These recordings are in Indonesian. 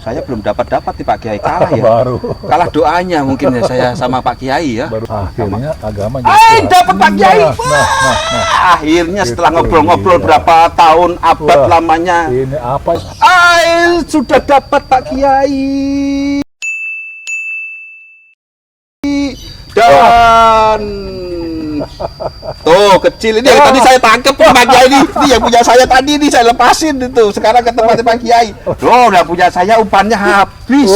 Saya belum dapat nih Pak Kiai, kalah ya. Baru. Kalah doanya mungkin ya saya sama Pak Kiai ya. Baru akhirnya agama Dapat Pak Kiai. Akhirnya Itu setelah ngobrol-ngobrol dia. berapa tahun, abad Wah, lamanya. Ini apa? Sudah dapat Pak Kiai. Dan tuh kecil ini yang tadi saya tangkep Pak Kiai ini yang punya saya tadi ini saya lepasin itu sekarang ke tempatnya Pak Kiai. Udah punya saya umpannya habis.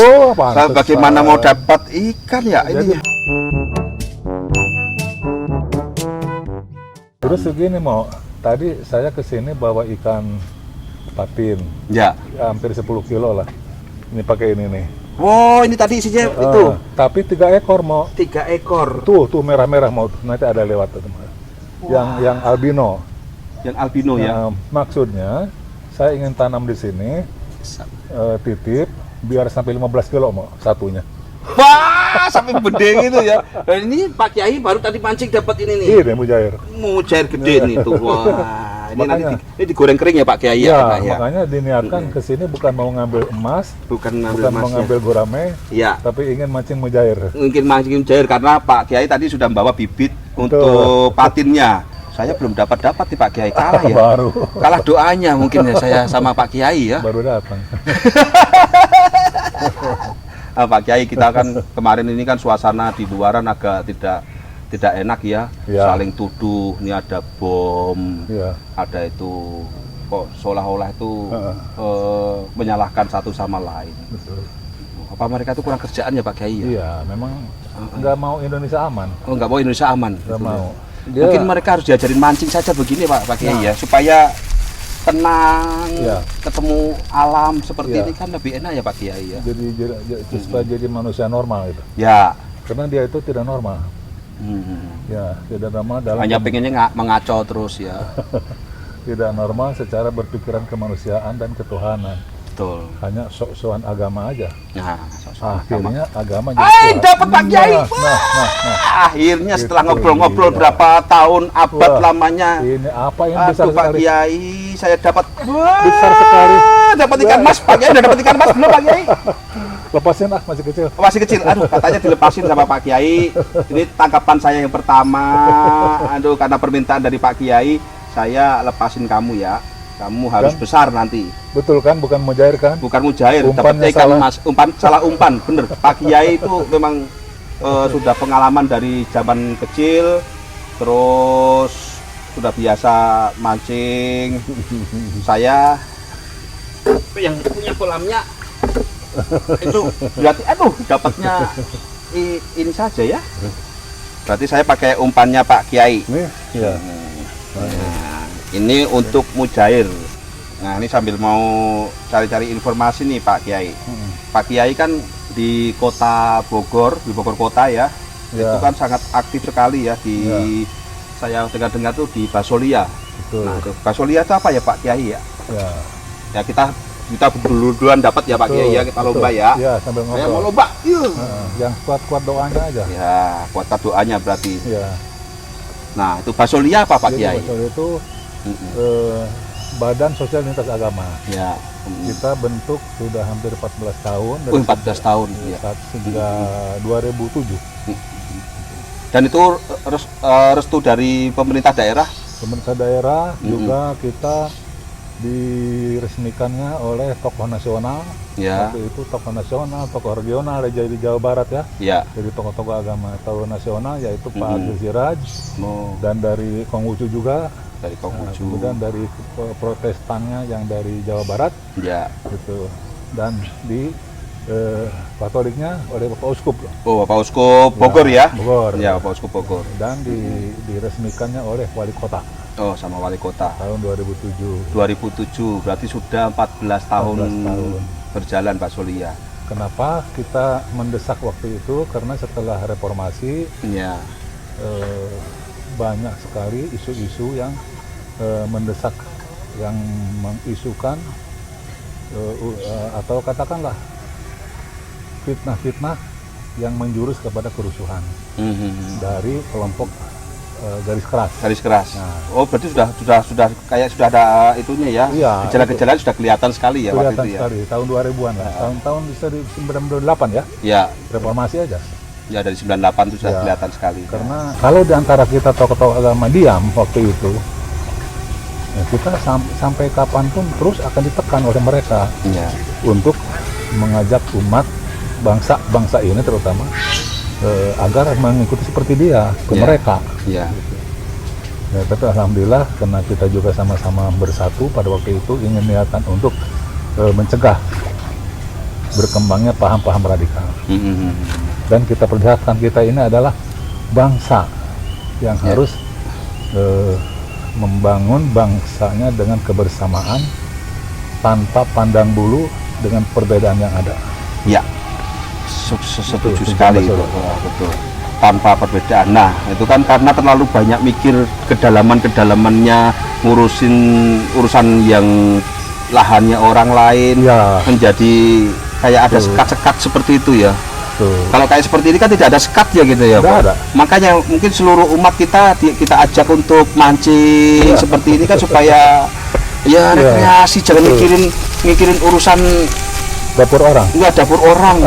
Bagaimana mau dapat ikan ya ini? Terus segini mau tadi saya kesini bawa ikan patin Ya. hampir 10 kilo lah. Ini pakai ini nih. Oh ini tadi isinya itu Tapi 3 ekor mau. 3 ekor. Tuh merah-merah mau. Nanti ada lewat tuh. Yang albino. Yang albino ya. Maksudnya saya ingin tanam di sini titip biar sampai 15 kilo mau satunya. Wah sampai gede gitu ya. Dan ini Pak Kiai baru tadi mancing dapat ini nih. Ini mujair. Mujair gede nih tuh. Wah ini Makanya, nanti ini digoreng kering ya Pak Kiai ya, ya. makanya diniatkan ke sini bukan mau ngambil emas, Bukan bukan mau ngambil gurame, ya. tapi ingin mancing mujair. Mungkin mancing mujair karena Pak Kiai tadi sudah membawa bibit untuk patinnya. Saya belum dapat nih Pak Kiai, kalah ya. Baru. Kalah doanya mungkin ya saya sama Pak Kiai ya. Baru datang. Pak Kiai kita kan kemarin ini kan suasana di luaran agak tidak enak ya. Ya. Saling tuduh, ini ada bom, Ya. ada itu kok seolah-olah itu menyalahkan satu sama lain. Betul. Apa mereka itu kurang kerjaan ya Pak Kiai ya? Iya, memang nggak mau Indonesia aman. Oh nggak mau Indonesia aman. Nggak Betul mau. ya? Mungkin mereka harus diajarin mancing saja begini Pak Kiai ya, supaya tenang, Ya. ketemu alam seperti Ya. ini kan lebih enak ya Pak Kiai ya. Supaya jadi manusia normal gitu. Ya. Karena dia itu tidak normal. Ya, tidak normal dalam Hanya pengennya mengacau terus ya. tidak normal secara berpikiran kemanusiaan dan ketuhanan. Betul. Hanya sok-sokan agama aja. Nah, Akhirnya agama jadi dapat Pak Kiai. Nah. Akhirnya setelah Itu ngobrol-ngobrol dia. berapa tahun, abad Wah, lamanya. Ini apa yang besar Aduh Pak sekali? Kiai, saya dapat Besar sekali. Dapat ikan mas, Pak Kiai udah dapat ikan mas belum Pak Kiai? Lepasin masih kecil. Masih kecil, aduh katanya dilepasin sama Pak Kiai. Ini tangkapan saya yang pertama. Aduh karena permintaan dari Pak Kiai, saya lepasin kamu ya. Kamu harus besar nanti. Betul kan, bukan mujair kan? Bukan mujair, Umpannya dapat ikan salah. mas. Salah umpan, bener. Pak Kiai itu memang sudah pengalaman dari zaman kecil, terus sudah biasa mancing. Saya yang punya kolamnya itu berarti dapatnya ini saja ya. Berarti saya pakai umpannya Pak Kiai. Nih, ya. Nah, ini untuk mujair. Nah, ini sambil mau cari-cari informasi nih Pak Kiai. Pak Kiai kan di kota Bogor, di Bogor kota ya. Ya. Itu kan sangat aktif sekali ya di saya dengar-dengar tuh di Basolia. Betul. Nah, itu Basolia itu apa ya Pak Kiai ya? Ya. Ya kita duluan dapat ya Pak Kiai ya, kita lomba ya. Ya, sambil Saya mau ngobrol. lomba. Yuk. Yang kuat-kuat doanya aja. Ya, kuatkan doanya berarti. Ya. Nah, itu Basolia apa Pak Jadi Kiai? Basolia itu Badan Sosial Lintas Agama. Ya. Kita bentuk sudah hampir 14 tahun. 14 tahun ya. Sejak 2007. Dan itu restu dari pemerintah daerah? Pemerintah daerah juga kita diresmikannya oleh tokoh nasional. Ya. Waktu itu tokoh nasional, tokoh regional ada di Jawa Barat ya. Ya. Dari tokoh-tokoh agama tokoh nasional yaitu Pak Abdul Siraj dan dari Konghucu juga. Dari Konghucu. Kemudian dari Protestannya yang dari Jawa Barat. Ya. Gitu. Dan di Katoliknya oleh Bapak Uskup. Oh, Bapak Uskup Bogor ya? Bogor. Ya, Bapak Uskup Bogor. Dan diresmikannya oleh Wali Kota Oh, sama Wali Kota. tahun 2007. 2007, berarti sudah 14 tahun, 14 tahun. berjalan Pak Solia. Kenapa kita mendesak waktu itu? Karena setelah reformasi Ya. banyak sekali isu-isu yang mendesak, yang mengisukan atau katakanlah fitnah-fitnah yang menjurus kepada kerusuhan dari kelompok garis keras. Garis keras. Nah. Oh, berarti sudah kayak sudah ada itunya ya. Iya, Gejala-gejala sudah kelihatan sekali ya kelihatan waktu itu ya. sekali, tahun 2000-an lah. Tahun-tahun bisa di 98 ya, Ya, reformasi aja. ya dari 98 itu sudah Ya. kelihatan sekali. Karena kalau di antara kita tokoh-tokoh agama diam waktu itu, ya kita sampai kapanpun terus akan ditekan oleh mereka Ya. untuk mengajak umat bangsa ini terutama agar mengikuti seperti dia ke Ya. mereka. Ya. Ya, tapi alhamdulillah karena kita juga sama-sama bersatu pada waktu itu ingin niatan untuk mencegah berkembangnya paham-paham radikal. Dan kita perlihatkan kita ini adalah bangsa yang Ya. harus membangun bangsanya dengan kebersamaan tanpa pandang bulu dengan perbedaan yang ada. Ya. Setuju Itu sekali itu. betul. Wah, betul. Tanpa perbedaan. Nah, itu kan karena terlalu banyak mikir kedalamannya, ngurusin urusan yang lahannya orang lain, Ya, menjadi kayak ada Betul. sekat-sekat seperti itu ya. tuh. Kalau kayak seperti ini kan tidak ada sekat ya gitu ya, Tidak Pak. ada. Makanya mungkin seluruh umat kita ajak untuk mancing Iya. seperti ini kan supaya ya Iya. rekreasi, jangan Betul. mikirin urusan Dapur orang. nggak dapur orang.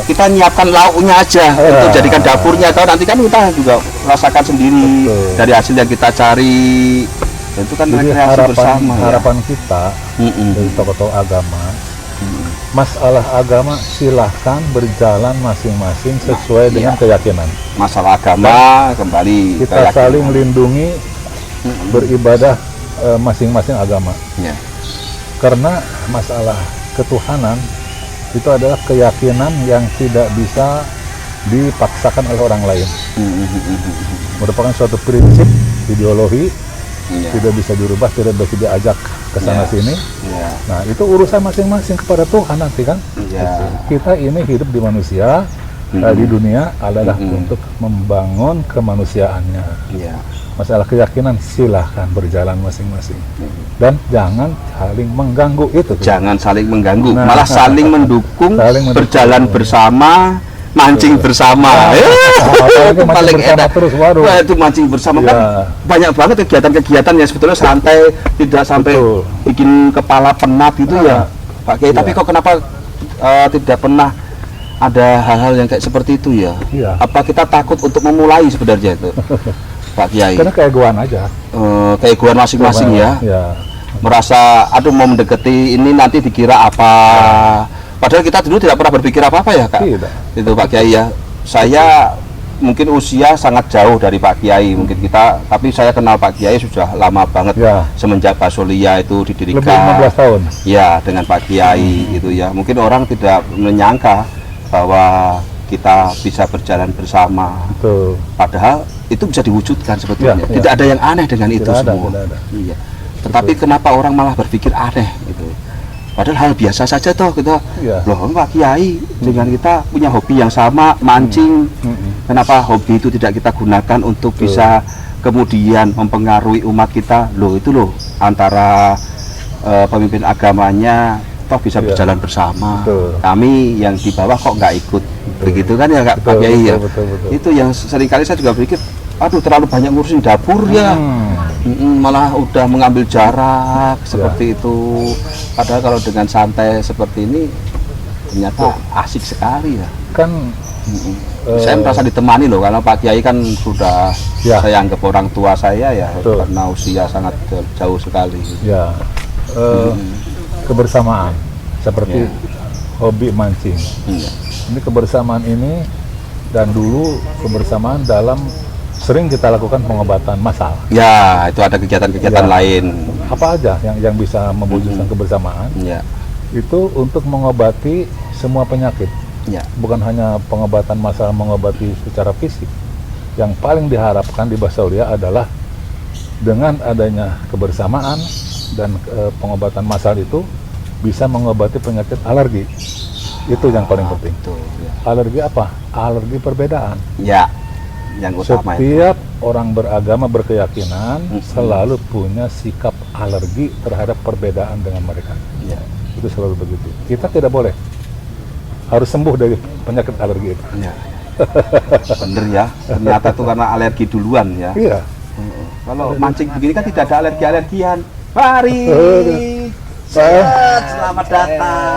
Kita nyiapkan lauknya aja untuk jadikan dapurnya. Atau nanti kan kita juga rasakan sendiri Betul. dari hasil yang kita cari. Itu kan Jadi rekreasi bersama ya. harapan kita dari tokoh-tokoh agama, masalah agama silahkan berjalan masing-masing sesuai dengan iya. keyakinan. Masalah agama kembali Kita keyakinan. saling lindungi beribadah masing-masing agama. Ya. Karena masalah ketuhanan itu adalah keyakinan yang tidak bisa dipaksakan oleh orang lain. Merupakan suatu prinsip ideologi, Iya. tidak bisa dirubah, tidak bisa diajak ke sana Iya. sini. Iya. Nah, itu urusan masing-masing kepada Tuhan nanti kan. Iya. Kita ini hidup di manusia, di dunia adalah untuk membangun kemanusiaannya. Iya. Masalah keyakinan silahkan berjalan masing-masing. Dan jangan saling mengganggu itu. Jangan saling mengganggu, Nah. malah saling mendukung, Saling mendukung. berjalan bersama, mancing bersama. Apalagi Itu mancing paling bersama enak. terus, waduh. Wah, itu mancing bersama kan Ya. banyak banget kegiatan-kegiatan yang sebetulnya santai, tidak sampai Betul. bikin kepala penat gitu ya, Pak Kiai. Tapi Iya. kok kenapa tidak pernah ada hal-hal yang kayak seperti itu ya? Iya. Apa kita takut untuk memulai sebenarnya itu, Pak Kiai? Karena keegoan aja. Keegoan masing-masing ya. Ya. Merasa aduh mau mendekati ini nanti dikira apa, padahal kita dulu tidak pernah berpikir apa-apa ya Kak. Tidak. Itu Pak Kiai ya, saya mungkin usia sangat jauh dari Pak Kiai mungkin kita, tapi saya kenal Pak Kiai sudah lama banget Ya. semenjak Basolia itu didirikan. Lebih 15 tahun. Ya, dengan Pak Kiai itu ya, mungkin orang tidak menyangka bahwa kita bisa berjalan bersama, Betul. padahal itu bisa diwujudkan sebetulnya. Ya, ya. Tidak ada yang aneh dengan itu Tidak ada, semua. tidak ada. Iya. Tetapi kenapa orang malah berpikir aneh gitu? Padahal hal biasa saja toh kita. Iya. Loh, Pak Kiai, dengan kita punya hobi yang sama, mancing. Kenapa hobi itu tidak kita gunakan untuk bisa kemudian mempengaruhi umat kita? Loh, itu loh antara pemimpin agamanya toh bisa Iya. berjalan bersama. Betul. Kami yang di bawah kok nggak ikut. Begitu kan ya Kak, Pak Betul, Kiai ya. betul. Itu yang seringkali saya juga berpikir, aduh terlalu banyak ngurusin dapur ya. Malah udah mengambil jarak seperti itu. Padahal kalau dengan santai seperti ini ternyata asik sekali ya. Kan Saya merasa ditemani loh, karena Pak Kiai kan sudah Ya. saya anggap orang tua saya ya, Betul. karena usia sangat jauh sekali. ya kebersamaan seperti Ya. hobi mancing. Iya. Ini kebersamaan ini dan dulu kebersamaan dalam sering kita lakukan pengobatan massal. Ya, itu ada kegiatan-kegiatan Ya. lain. Apa aja yang bisa mewujudkan kebersamaan? Ya, Itu untuk mengobati semua penyakit. ya, Bukan hanya pengobatan massal mengobati secara fisik. Yang paling diharapkan di Basolia adalah dengan adanya kebersamaan dan pengobatan massal itu bisa mengobati penyakit alergi. Itu yang paling penting. betul. Ya, Alergi apa? Alergi perbedaan. ya. Yang utama itu. Setiap orang beragama berkeyakinan selalu punya sikap alergi terhadap perbedaan dengan mereka. Ya, Itu selalu begitu. Kita tidak boleh harus sembuh dari penyakit alergi itu. ya. Bener ya. Ternyata itu karena alergi duluan ya. Iya. Kalau mancing begini kan tidak ada alergi-alergian. Mari. Pak, Selamat datang.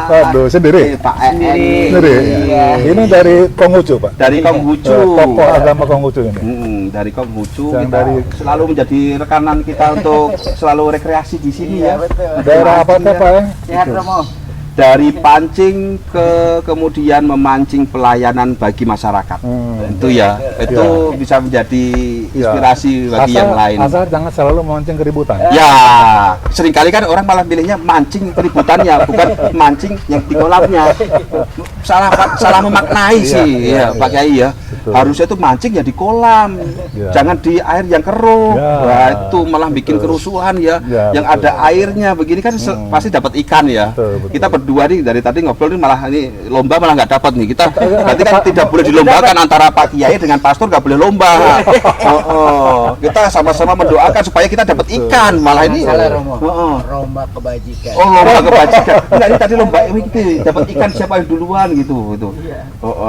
Waduh, sendiri? Pak Sendiri. Sendiri? Iya. Ini dari Konghucu, Pak? Dari Konghucu. Tokoh agama Konghucu ini? Dari Konghucu Yang kita dari- selalu menjadi rekanan kita untuk selalu rekreasi di sini ya. Daerah apa tuh, Pak? Sehat Romo. Dari pancing ke kemudian memancing pelayanan bagi masyarakat. Itu ya, itu bisa menjadi inspirasi bagi yang lain. Asal jangan selalu memancing keributan. Ya, seringkali kan orang malah pilihnya mancing keributannya, bukan mancing yang di kolamnya. Salah memaknai sih, ya Pak Kiai ya. Betul. Harusnya itu mancing ya di kolam, Ya. jangan di air yang keruh. Ya. Wah, itu malah bikin kerusuhan ya. Ya, Yang betul. ada airnya begini kan pasti dapat ikan ya. Betul, betul. Kita berdua nih dari tadi ngobrol nih malah ini lomba malah nggak dapat nih. Kita berarti kan tidak boleh dilombakan antara Pak Kiai dengan pastor, nggak boleh lomba. Kita sama-sama mendoakan supaya kita dapat ikan. Malah ini Salah Romo. Oh, Lomba kebajikan. lomba kebajikan. Enggak, ini tadi lomba ini gitu, dapat ikan siapa yang duluan gitu.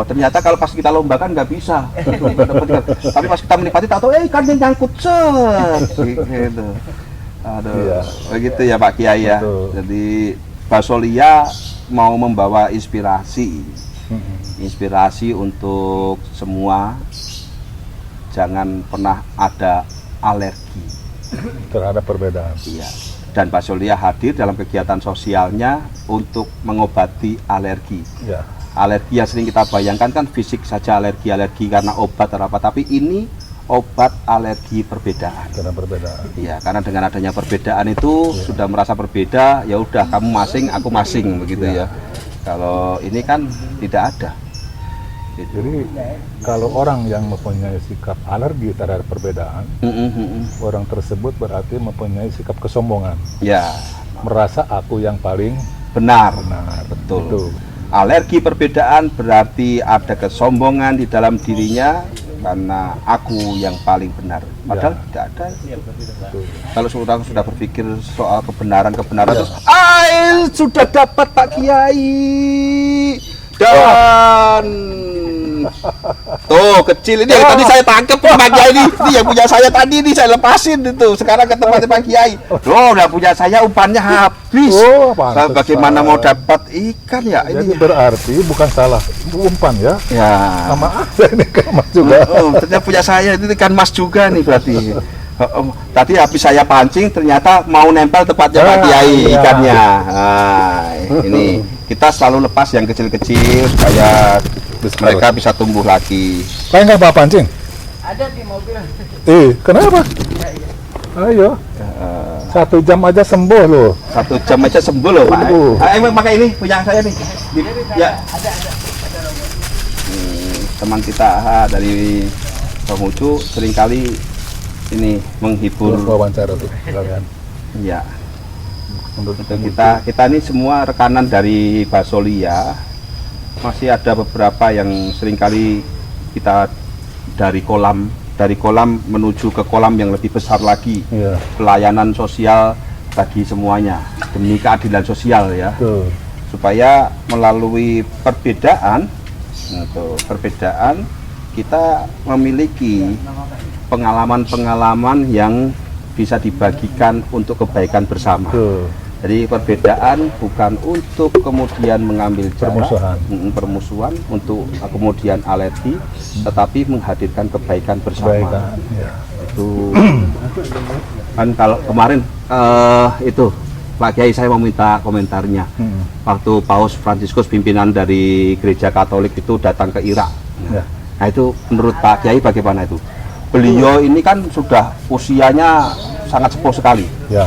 Ternyata kalau pas kita lombakan nggak bisa. Dapat ikan. Tapi pas kita menikmati tahu ikannya nyangkut gitu. Aduh, Iya. begitu ya Pak Kiai ya. Betul. Jadi Basolia mau membawa inspirasi untuk semua. Jangan pernah ada alergi. Terhadap perbedaan. Iya. Dan Basolia hadir dalam kegiatan sosialnya untuk mengobati alergi. Ya. Alergi yang sering kita bayangkan kan fisik saja alergi karena obat atau apa, tapi ini obat alergi perbedaan. Karena perbedaan. Iya, karena dengan adanya perbedaan itu sudah merasa berbeda, ya udah kamu masing, aku masing begitu ya. Kalau ini kan tidak ada. Gitu. Jadi kalau orang yang mempunyai sikap alergi terhadap perbedaan, orang tersebut berarti mempunyai sikap kesombongan. Ya, Merasa aku yang paling benar. benar. Betul. Itu. Alergi perbedaan berarti ada kesombongan di dalam dirinya karena aku yang paling benar. Padahal tidak ada. Betul. Kalau sudah berpikir soal kebenaran terus, sudah dapat Pak Kiai dan tuh kecil ini yang tadi saya tangkep Pak Kiai ini yang punya saya tadi ini saya lepasin itu sekarang ke tempatnya Pak Kiai. Udah punya saya umpannya habis. Pantesan. Bagaimana mau dapat ikan ya Jadi ini? berarti bukan salah umpan ya. Ya. Sama ada ini kan Mas juga. Ternyata punya saya itu ikan mas juga nih berarti. Tadi habis saya pancing ternyata mau nempel tepatnya Pak Kiai iya. ikannya. Nah, ini kita selalu lepas yang kecil-kecil supaya mereka bisa tumbuh lagi. Kayak nggak apa pancing? Ada di mobil. Kenapa? Ayo. 1 jam aja sembuh loh. 1 jam aja sembuh loh Pak. Sembuh. Emang pakai ini punya saya nih. Ya. Teman kita dari Konghucu seringkali ini menghibur. Wawancara tuh kalian. Ya. Untuk Kita ini semua rekanan dari Basolia. Masih ada beberapa yang seringkali kita dari kolam menuju ke kolam yang lebih besar lagi. Iya. Pelayanan sosial bagi semuanya demi keadilan sosial ya. Tuh. Supaya melalui perbedaan kita memiliki pengalaman-pengalaman yang bisa dibagikan untuk kebaikan bersama. Tuh. Jadi perbedaan bukan untuk kemudian mengambil jarak, permusuhan untuk kemudian alergi, tetapi menghadirkan kebaikan bersama. Kebaikan. Ya. Itu kan kalau kemarin itu Pak Kiai saya mau minta komentarnya. Waktu Paus Fransiskus pimpinan dari Gereja Katolik itu datang ke Irak. Ya. Nah itu menurut Pak Kiai bagaimana itu? Beliau ini kan sudah usianya sangat sepuh sekali. Ya.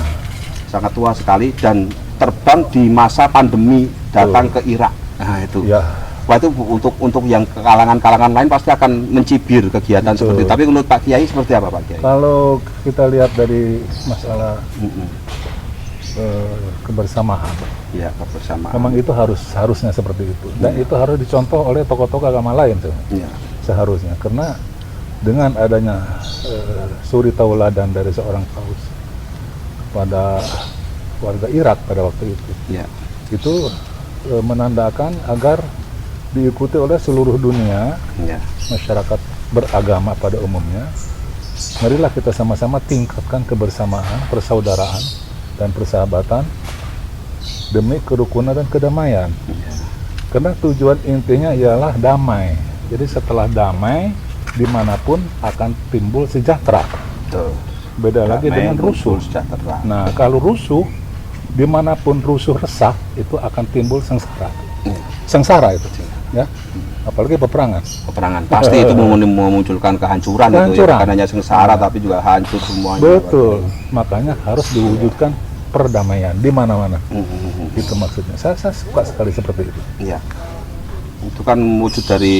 Sangat tua sekali dan terbang di masa pandemi datang ke Irak. Nah itu. Ya. Wah itu untuk yang kalangan-kalangan lain pasti akan mencibir kegiatan Betul. seperti itu. Tapi menurut Pak Kiai seperti apa Pak Kiai? Kalau kita lihat dari masalah kebersamaan, Ya kebersamaan. memang itu harusnya seperti itu. Dan itu harus dicontoh oleh tokoh-tokoh agama lain tuh. Ya. Seharusnya. Karena dengan adanya suri tauladan dari seorang paus pada warga Irak pada waktu itu, Ya. itu menandakan agar diikuti oleh seluruh dunia Ya. masyarakat beragama pada umumnya marilah kita sama-sama tingkatkan kebersamaan, persaudaraan, dan persahabatan demi kerukunan dan kedamaian. Karena tujuan intinya ialah damai. Jadi setelah damai, dimanapun akan timbul sejahtera. Betul. Beda lagi Damai dengan rusuh. sejahtera. Nah, kalau rusuh, dimanapun rusuh resah, itu akan timbul sengsara. Sengsara itu, ya. Apalagi peperangan. Peperangan pasti itu memunculkan kehancuran, itu ya. Kehancuran. Bukan hanya sengsara tapi juga hancur semuanya. Betul. Makanya harus diwujudkan perdamaian di mana-mana. Itu maksudnya. Saya suka sekali seperti itu. Iya. Itu kan wujud dari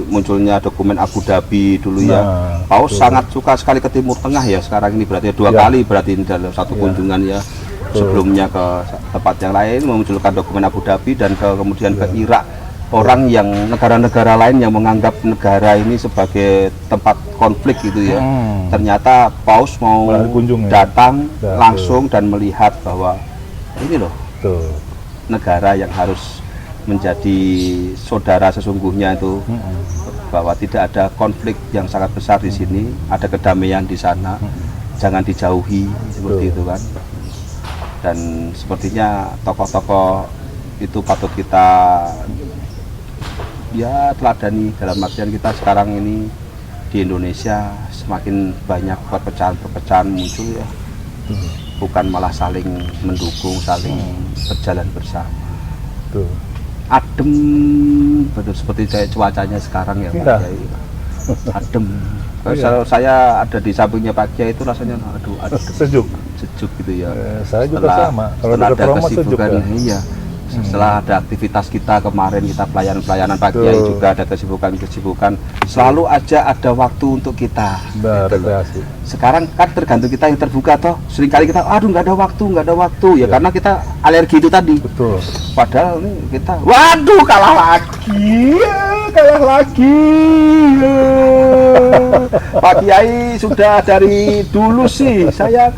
munculnya dokumen Abu Dhabi dulu ya. Nah, Paus betul. sangat suka sekali ke Timur Tengah ya. Sekarang ini berarti dua Ya. kali berarti ini dalam satu Ya. kunjungan ya. Betul. Sebelumnya ke tempat yang lain memunculkan dokumen Abu Dhabi dan kemudian ke Irak. Orang yang negara-negara lain yang menganggap negara ini sebagai tempat konflik gitu ya. Ternyata Paus mau Malah dikunjungi. datang Betul. langsung dan melihat bahwa ini loh Tuh. negara yang harus menjadi saudara sesungguhnya itu, bahwa tidak ada konflik yang sangat besar di sini, ada kedamaian di sana, jangan dijauhi seperti itu kan. Dan sepertinya tokoh-tokoh itu patut kita ya teladani, dalam artian kita sekarang ini di Indonesia semakin banyak perpecahan-perpecahan muncul ya, bukan malah saling mendukung, saling berjalan bersama. Tuh. Adem betul seperti kayak cuacanya sekarang ya Pak Iya. Kiai. Adem. Kalau Iya. saya ada di sampingnya Pak Kiai itu rasanya aduh adem, Sejuk. sejuk gitu ya. Saya juga sama. Kalau setelah dekat ada rumah sejuk kesibukan ya. iya. Setelah ada aktivitas kita kemarin, kita pelayanan Pak Betul. Kiai juga ada kesibukan-kesibukan, selalu aja ada waktu untuk kita. Udah Gitu loh. rekreasi. Sekarang kan tergantung kita yang terbuka toh. Seringkali kita aduh nggak ada waktu ya, Ya. karena kita alergi itu tadi. Betul. Padahal ini kita, waduh kalah lagi. Pak Kiai sudah dari dulu sih, saya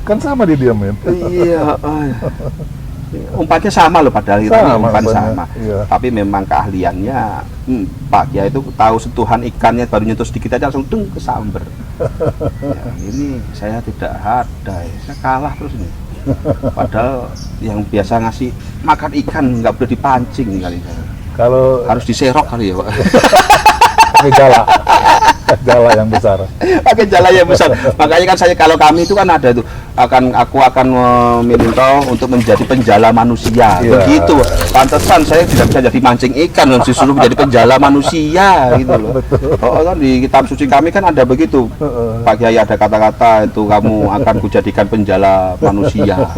Kan sama didiamin. iya, umpannya sama loh padahal kita ini Sama, umpan umpannya, sama. iya. Tapi memang keahliannya, Pak Kiai itu tahu sentuhan ikannya baru nyentuh sedikit aja langsung deng kesamber. Ya, ini saya tidak ada, ya. Saya kalah terus ini. Padahal yang biasa ngasih makan ikan nggak boleh dipancing nih kali saya. Kalau Harus diserok kali ya Pak. pakai jala. Jala yang besar. Pakai jala yang besar. Makanya kan kalau kami itu kan ada tuh aku akan memilih kau untuk menjadi penjala manusia. Iya. Begitu. Pantesan saya tidak bisa jadi mancing ikan dan disuruh menjadi penjala manusia gitu loh. Oh kan di kitab suci kami kan ada begitu. Pak Kiai ada kata-kata itu kamu akan kujadikan penjala manusia.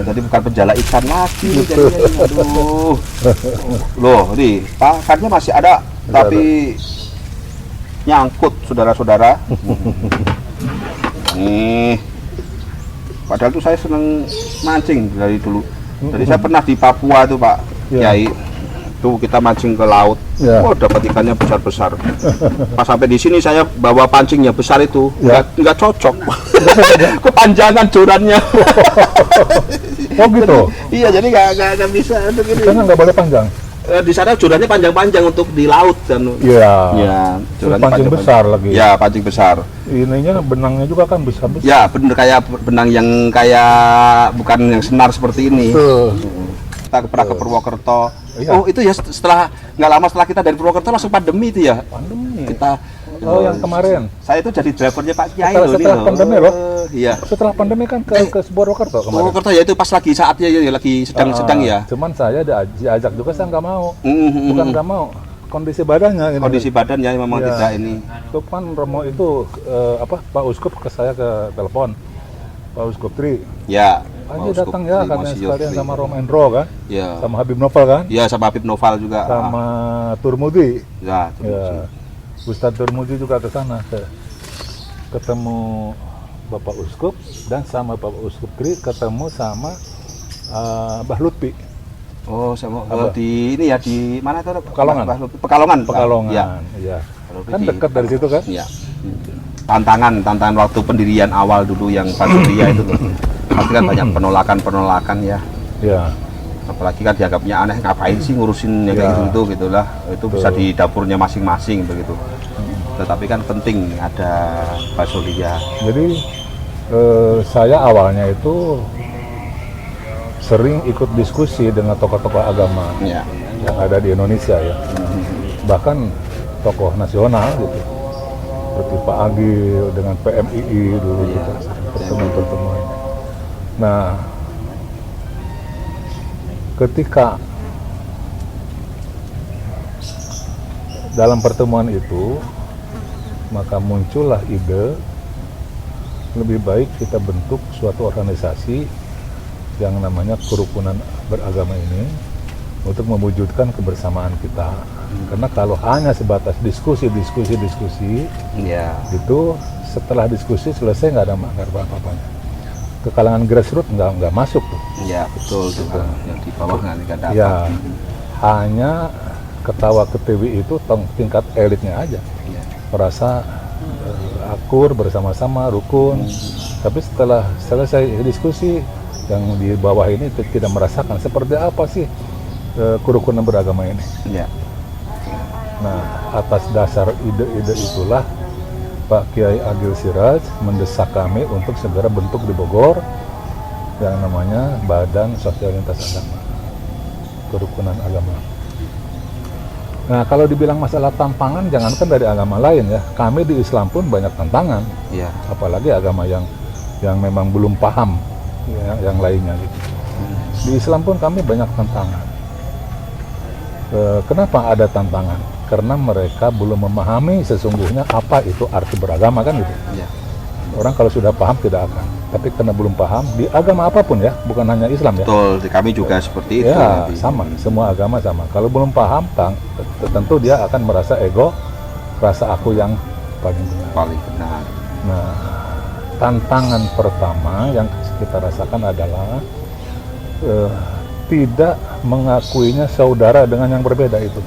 Jadi bukan penjala ikan lagi jadinya. Aduh. Loh, nih, pakannya masih ada tapi nyangkut saudara-saudara. Nih, padahal tuh saya seneng mancing dari dulu. Jadi saya pernah di Papua tuh Pak Ya. Kiai. Tuh kita mancing ke laut. Ya. Oh dapat ikannya besar-besar. Pas sampai di sini saya bawa pancingnya besar itu, Ya. nggak cocok. Kepanjangan jorannya. Oh gitu. Iya jadi nggak bisa untuk ini. Karena nggak boleh panjang. Di sana jorannya panjang-panjang untuk di laut kan. Iya. Ya, jorannya Pancing panjang-panjang. besar lagi. Ya, pancing besar. Ininya benangnya juga kan besar-besar. Ya, bener kayak benang yang kayak bukan yang senar seperti ini. Tuh. Kita pernah ke Purwokerto. Iya. Oh, itu ya setelah nggak lama setelah kita dari Purwokerto langsung pandemi itu ya. Pandemi. Kita yang kemarin. Saya itu jadi drivernya Pak Kiai Setelah- loh ini setelah loh. pandemi loh. Iya. Setelah pandemi kan ke Purwokerto kemarin. Purwokerto ya itu pas lagi saatnya ya lagi sedang ya. Cuman saya diajak juga, saya nggak mau. Mhm. Bukan nggak mau, kondisi badannya ini. Kondisi badannya memang Ya. tidak ini. Itu kan Romo itu Pak Uskup ke saya ke telepon. Pak Uskup Tri, Ya. aja Uskup datang ya Tri katanya Monsinyur sekalian Tri. sama Romo Endro kan, Ya. sama Habib Novel kan, Ya sama Habib Noval juga. sama Turmudi. Ya, terus. Ya, Ustadz Turmudi juga ke sana, ketemu Bapak Uskup dan sama Bapak Uskup Tri ketemu sama Mbah Lutfi. Oh, sama Apa? di ini ya di mana tuh? Pekalongan. Pekalongan. Pekalongan, Ya. iya. Kalau Kan di- dekat dari situ kan? Iya. Tantangan waktu pendirian awal dulu yang Pasuria itu tuh. Pasti kan banyak penolakan ya. Iya. Apalagi kan dianggapnya aneh, ngapain sih ngurusin yang kayak Ya. gitu gitulah. Itu bisa Betul. di dapurnya masing-masing begitu. tetapi kan penting ada bakso liar. Jadi saya awalnya itu sering ikut diskusi dengan tokoh-tokoh agama Ya. yang ada di Indonesia ya. Bahkan tokoh nasional gitu. Seperti Pak Agil dengan PMII dulu gitu. Pertemuan-pertemuan. Nah, ketika dalam pertemuan itu maka muncullah ide lebih baik kita bentuk suatu organisasi yang namanya kerukunan beragama ini untuk mewujudkan kebersamaan kita. Karena kalau hanya sebatas diskusi Ya. itu setelah diskusi selesai nggak ada makar apa-apanya. Ke kalangan grassroots nggak masuk tuh. Ya, betul tuh Bang. Yang di bawah nggak dapat. Ya, hanya ketawa ketiwi itu tingkat elitnya aja. Ya. Merasa akur bersama-sama rukun, tapi setelah selesai diskusi yang di bawah ini tidak merasakan seperti apa sih kerukunan beragama ini. Ya. Nah, atas dasar ide-ide itulah Pak Kiai Agil Siraj mendesak kami untuk segera bentuk di Bogor yang namanya Badan Sosial Lintas Agama, Kerukunan Agama. Nah, kalau dibilang masalah tantangan, jangankan dari agama lain ya, kami di Islam pun banyak tantangan, Ya. apalagi agama yang memang belum paham ya, yang lainnya gitu. Di Islam pun kami banyak tantangan. Kenapa ada tantangan? Karena mereka belum memahami sesungguhnya apa itu arti beragama kan gitu. Ya. Orang kalau sudah paham tidak akan, tapi karena belum paham di agama apapun ya, bukan hanya Islam ya. Betul, di kami juga seperti itu. Ya, nanti. sama, semua agama sama. Kalau belum paham, tentu dia akan merasa ego, rasa aku yang paling benar. Paling benar. Nah, tantangan pertama yang kita rasakan adalah tidak mengakuinya saudara dengan yang berbeda itu.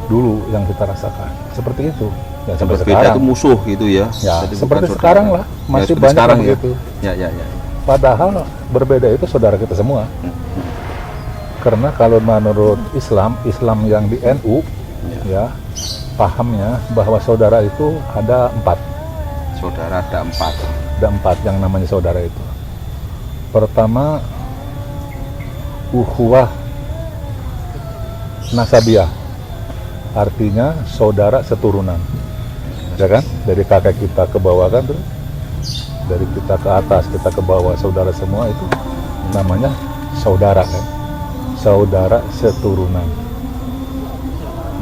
Dulu yang kita rasakan seperti itu. Ya, sampai Berbeda sekarang. itu musuh gitu ya. Ya, Jadi seperti bukan sekarang saudara. lah, masih seperti banyak sekarang yang ya. begitu. Ya. Padahal berbeda itu saudara kita semua. Karena kalau menurut Islam yang di NU ya pahamnya bahwa saudara itu ada 4. Saudara ada 4. Ada 4 yang namanya saudara itu. Pertama, ukhuwah nasabiyah, artinya saudara seturunan, ya kan? Dari kakek kita ke bawah kan tuh, dari kita ke atas, kita ke bawah, saudara semua itu namanya saudara kan, saudara seturunan.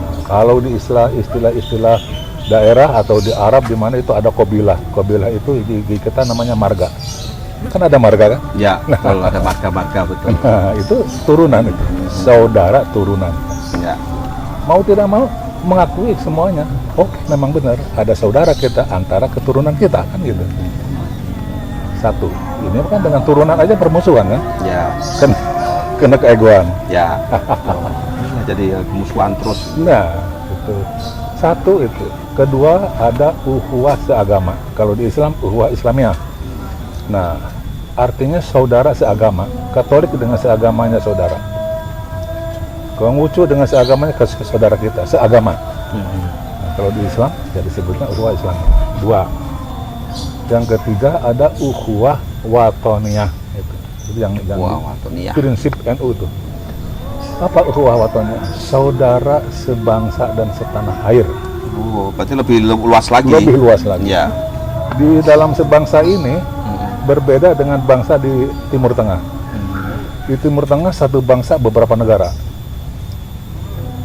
Nah, kalau di istilah daerah atau di Arab di mana itu ada qabilah itu di kita namanya marga. Kan ada marga kan? Ya, kalau ada marga-marga betul. Nah, itu turunan itu, saudara turunan. Ya. Mau tidak mau mengakui semuanya. Oh, memang benar ada saudara kita antara keturunan kita kan gitu. Satu, ini kan dengan turunan aja permusuhan kan? Ya. Kena keegoan. Ya. Jadi musuhan terus. Nah, itu satu itu. Kedua ada ukhuwah seagama. Kalau di Islam ukhuwah Islamiyah. Nah, artinya saudara seagama. Katolik dengan seagamanya saudara. Konghucu dengan seagamanya ke saudara kita, seagama. Nah, kalau di Islam ya disebutnya ukhuwah Islam. 2. Yang ketiga ada ukhuwah watoniyah itu. Jadi yang watoniyah. Prinsip NU itu. Apa ukhuwah watoniyah? Saudara sebangsa dan setanah air. Oh, berarti lebih luas lagi. Lebih luas lagi. Ya. Di dalam sebangsa ini berbeda dengan bangsa di Timur Tengah. Di Timur Tengah satu bangsa beberapa negara.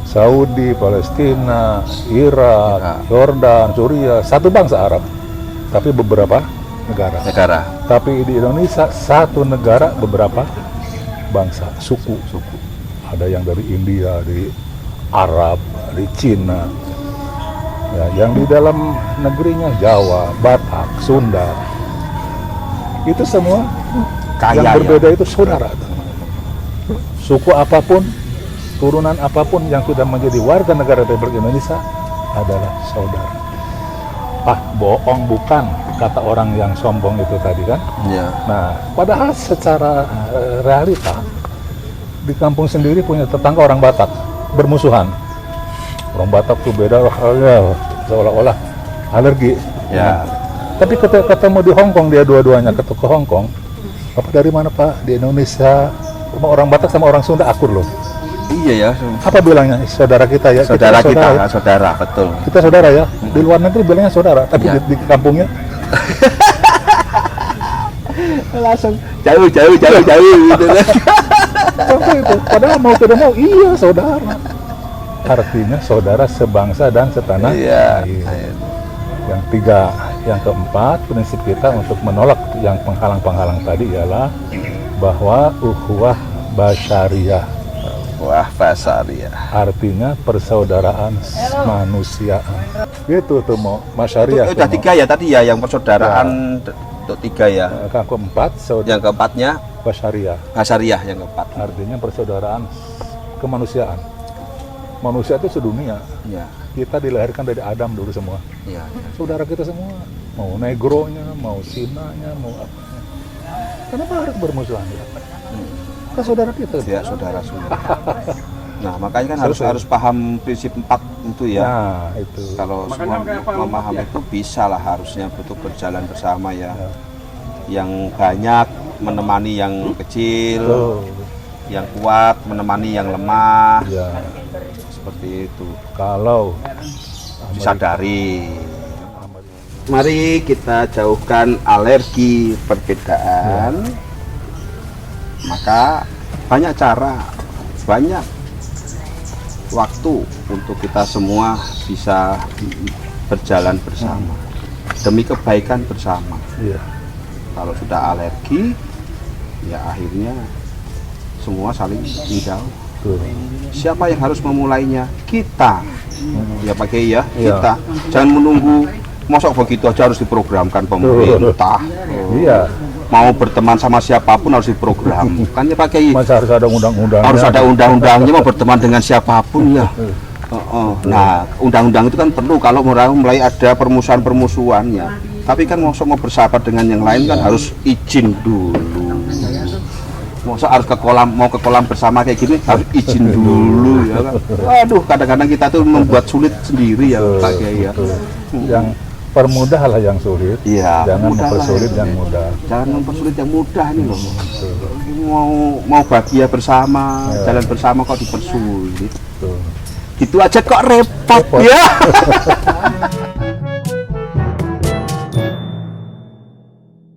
Saudi, Palestina, Irak, Yordan, Suriah, satu bangsa Arab. Tapi beberapa negara. Tapi di Indonesia satu negara beberapa bangsa, suku. Ada yang dari India, dari Arab, dari Cina. Ya, yang di dalam negerinya Jawa, Batak, Sunda. Itu semua Kaya, yang berbeda ya? itu saudara. Suku apapun, turunan apapun yang sudah menjadi warga negara Republik Indonesia adalah saudara. Ah, bohong bukan, kata orang yang sombong itu tadi kan. Ya. Nah, padahal secara realita di kampung sendiri punya tetangga orang Batak bermusuhan. Orang Batak tuh beda seolah-olah alergi. Ya. Tapi ketemu di Hong Kong dia dua-duanya ke Hong Kong. Bapak dari mana Pak? Di Indonesia. Orang Batak sama orang Sunda akur loh. Iya ya. Apa bilangnya? Saudara kita ya. Saudara kita, ya? saudara, betul. Kita saudara ya. Di luar negeri bilangnya saudara, tapi Ya. di kampungnya Langsung jauh gitu kan. seperti itu. Padahal mau tidak mau, iya saudara. Artinya saudara sebangsa dan setanah. Iya. Yang tiga, yang keempat, prinsip kita untuk menolak yang penghalang-penghalang tadi ialah bahwa ukhuwah basyariyah, Wah, Basaria. artinya persaudaraan manusiaan. Gitu tuh mau masyariah. Udah 3 ya tadi ya, yang persaudaraan untuk 3 ya. Yang keempat, Yang keempatnya basyariah, Basaria yang keempat. artinya persaudaraan kemanusiaan. Manusia itu sedunia. Iya. Kita dilahirkan dari Adam dulu semua. Iya. Saudara kita semua. Mau negronya, mau Cinanya, mau apa. Kenapa harus bermusuhan? Kan saudara kita. Ya, saudara semua. Nah, makanya kan Selesai. harus paham prinsip 4 itu ya. Nah, itu. Kalau semua memahami itu bisa lah harusnya untuk berjalan bersama ya. Ya. Yang banyak menemani yang kecil, Tuh. yang kuat menemani yang lemah. Ya, Seperti itu. kalau Disadari. Mari kita jauhkan alergi perbedaan. Maka banyak cara, banyak waktu untuk kita semua bisa berjalan bersama demi kebaikan bersama. Iya. Kalau sudah alergi, ya akhirnya semua saling menjauh. Tuh. Siapa yang harus memulainya? Kita. Ya pakai ya, Iya. kita. Jangan menunggu mosok begitu aja harus diprogramkan pemerintah. Iya. Mau berteman sama siapapun harus diprogram. Kan ya pakai Masa harus ada undang-undangnya? harus ada undang-undangnya, mau berteman dengan siapapun ya. Nah, undang-undang itu kan perlu kalau mulai ada permusuhan-permusuhan ya. Tapi kan mau bersahabat dengan yang lain kan harus izin dulu. Masa harus mau ke kolam bersama kayak gini harus izin dulu ya kan. Waduh, kadang-kadang kita tuh membuat sulit sendiri ya Pak Kiai ya. Yang permudahlah yang sulit. Iya, Jangan mudahlah mempersulit ya. yang mudah. Jangan mempersulit yang mudah ini loh. Mau bahagia bersama, Ya. jalan bersama kok dipersulit. Tuh. Gitu aja kok repot. Ya.